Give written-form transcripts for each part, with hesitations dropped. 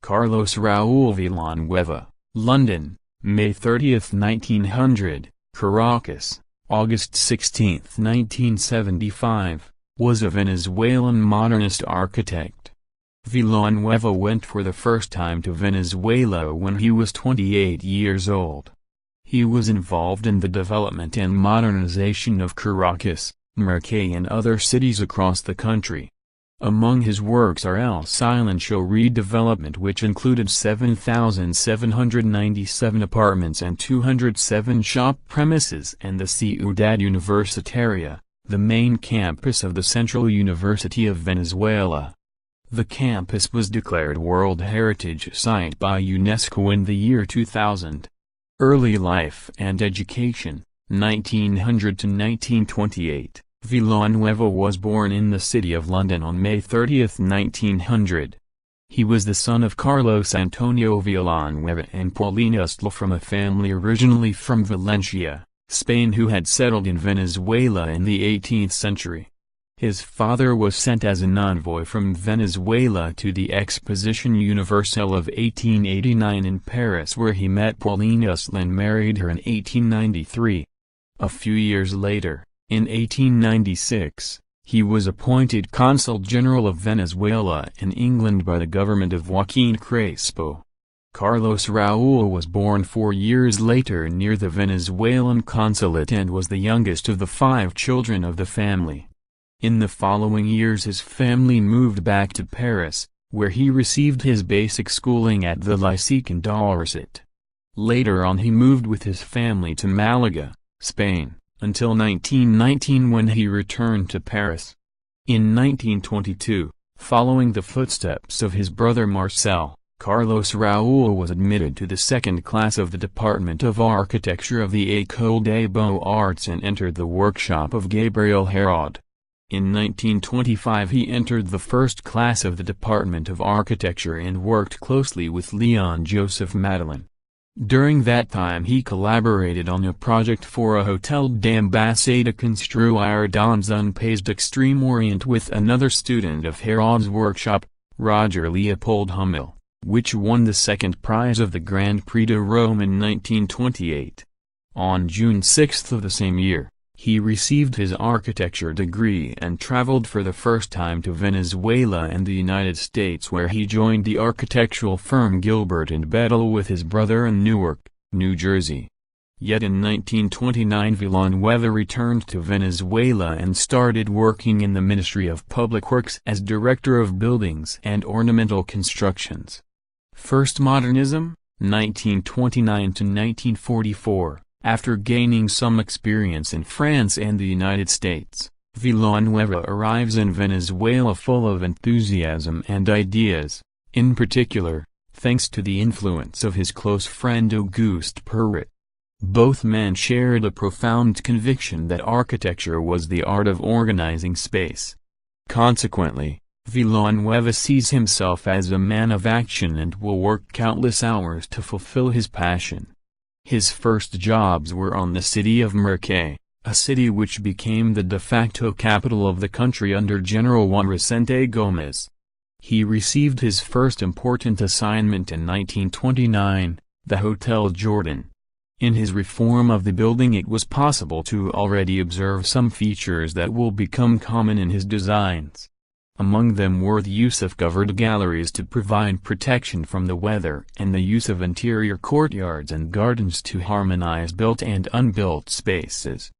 Carlos Raúl Villanueva, London, May 30, 1900, Caracas, August 16, 1975, was a Venezuelan modernist architect. Villanueva went for the first time to Venezuela when he was 28 years old. He was involved in the development and modernization of Caracas, Maracay and other cities across the country. Among his works are El Silencio redevelopment, which included 7,797 apartments and 207 shop premises, and the Ciudad Universitaria, the main campus of the Central University of Venezuela. The campus was declared World Heritage Site by UNESCO in the year 2000. Early life and education, 1900 to 1928. Villanueva was born in the city of London on May 30, 1900. He was the son of Carlos Antonio Villanueva and Paulina Estela from a family originally from Valencia, Spain, who had settled in Venezuela in the 18th century. His father was sent as an envoy from Venezuela to the Exposition Universelle of 1889 in Paris, where he met Paulina Estela and married her in 1893. A few years later, in 1896, he was appointed Consul General of Venezuela in England by the government of Joaquín Crespo. Carlos Raúl was born 4 years later near the Venezuelan consulate and was the youngest of the 5 children of the family. In the following years his family moved back to Paris, where he received his basic schooling at the Lycée Condorcet. Later on he moved with his family to Malaga, Spain, until 1919 when he returned to Paris. In 1922, following the footsteps of his brother Marcel, Carlos Raúl was admitted to the second class of the Department of Architecture of the École des Beaux-Arts and entered the workshop of Gabriel Heraud. In 1925 he entered the first class of the Department of Architecture and worked closely with Leon Joseph Madeleine. During that time he collaborated on a project for a Hotel d'Ambassade construire dans un pays d'extrême orient with another student of Heraud's workshop, Roger Leopold Hummel, which won the second prize of the Grand Prix de Rome in 1928. On June 6 of the same year, he received his architecture degree and traveled for the first time to Venezuela and the United States, where he joined the architectural firm Gilbert and Bedell with his brother in Newark, New Jersey. Yet in 1929 Villanueva returned to Venezuela and started working in the Ministry of Public Works as Director of Buildings and Ornamental Constructions. First Modernism, 1929 to 1944. After gaining some experience in France and the United States, Villanueva arrives in Venezuela full of enthusiasm and ideas, in particular, thanks to the influence of his close friend Auguste Perret. Both men shared a profound conviction that architecture was the art of organizing space. Consequently, Villanueva sees himself as a man of action and will work countless hours to fulfill his passion. His first jobs were on the city of Maracay, a city which became the de facto capital of the country under General Juan Vicente Gómez. He received his first important assignment in 1929, the Hotel Jordan. In his reform of the building it was possible to already observe some features that will become common in his designs. Among them were the use of covered galleries to provide protection from the weather and the use of interior courtyards and gardens to harmonize built and unbuilt spaces.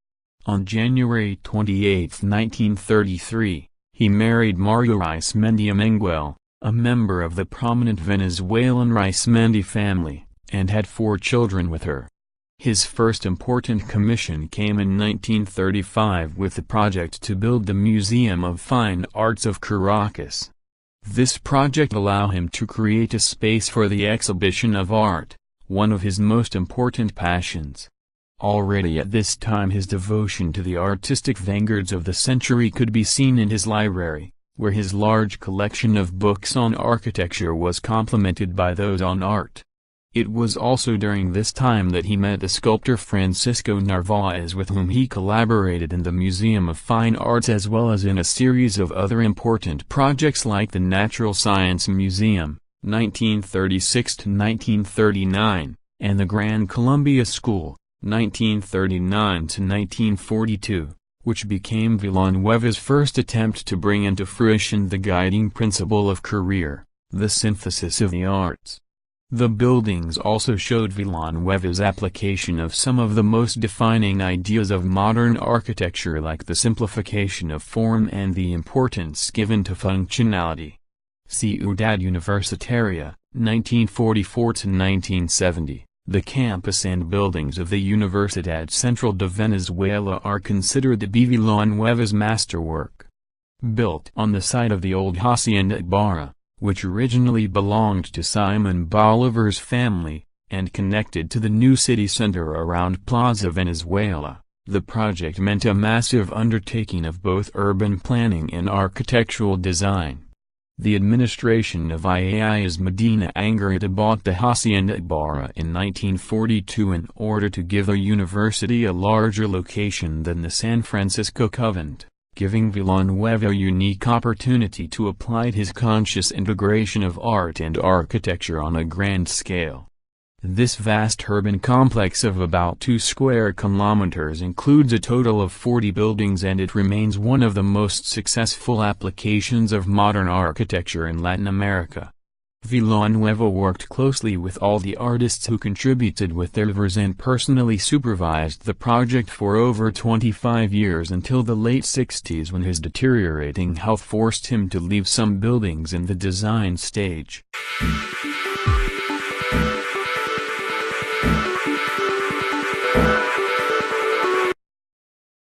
On January 28, 1933, he married Maria Arizmendi Amengual, a member of the prominent Venezuelan Arizmendi family, and had 4 children with her. His first important commission came in 1935 with the project to build the Museum of Fine Arts of Caracas. This project allowed him to create a space for the exhibition of art, one of his most important passions. Already at this time his devotion to the artistic vanguards of the century could be seen in his library, where his large collection of books on architecture was complemented by those on art. It was also during this time that he met the sculptor Francisco Narvaez, with whom he collaborated in the Museum of Fine Arts as well as in a series of other important projects like the Natural Science Museum, 1936–1939, and the Gran Colombia School, 1939–1942, which became Villanueva's first attempt to bring into fruition the guiding principle of career, the synthesis of the arts. The buildings also showed Villanueva's application of some of the most defining ideas of modern architecture, like the simplification of form and the importance given to functionality. Ciudad Universitaria, 1944–1970. The campus and buildings of the Universidad Central de Venezuela are considered to be Villanueva's masterwork. Built on the site of the old Hacienda Ibarra, which originally belonged to Simon Bolivar's family, and connected to the new city center around Plaza Venezuela, the project meant a massive undertaking of both urban planning and architectural design. The administration of IAI's Medina Angarita bought the Hacienda Ibarra in 1942 in order to give the university a larger location than the San Francisco Convent, giving Villanueva a unique opportunity to apply his conscious integration of art and architecture on a grand scale. This vast urban complex of about 2 square kilometers includes a total of 40 buildings, and it remains one of the most successful applications of modern architecture in Latin America. Villanueva worked closely with all the artists who contributed with their livres and personally supervised the project for over 25 years until the late 60s, when his deteriorating health forced him to leave some buildings in the design stage.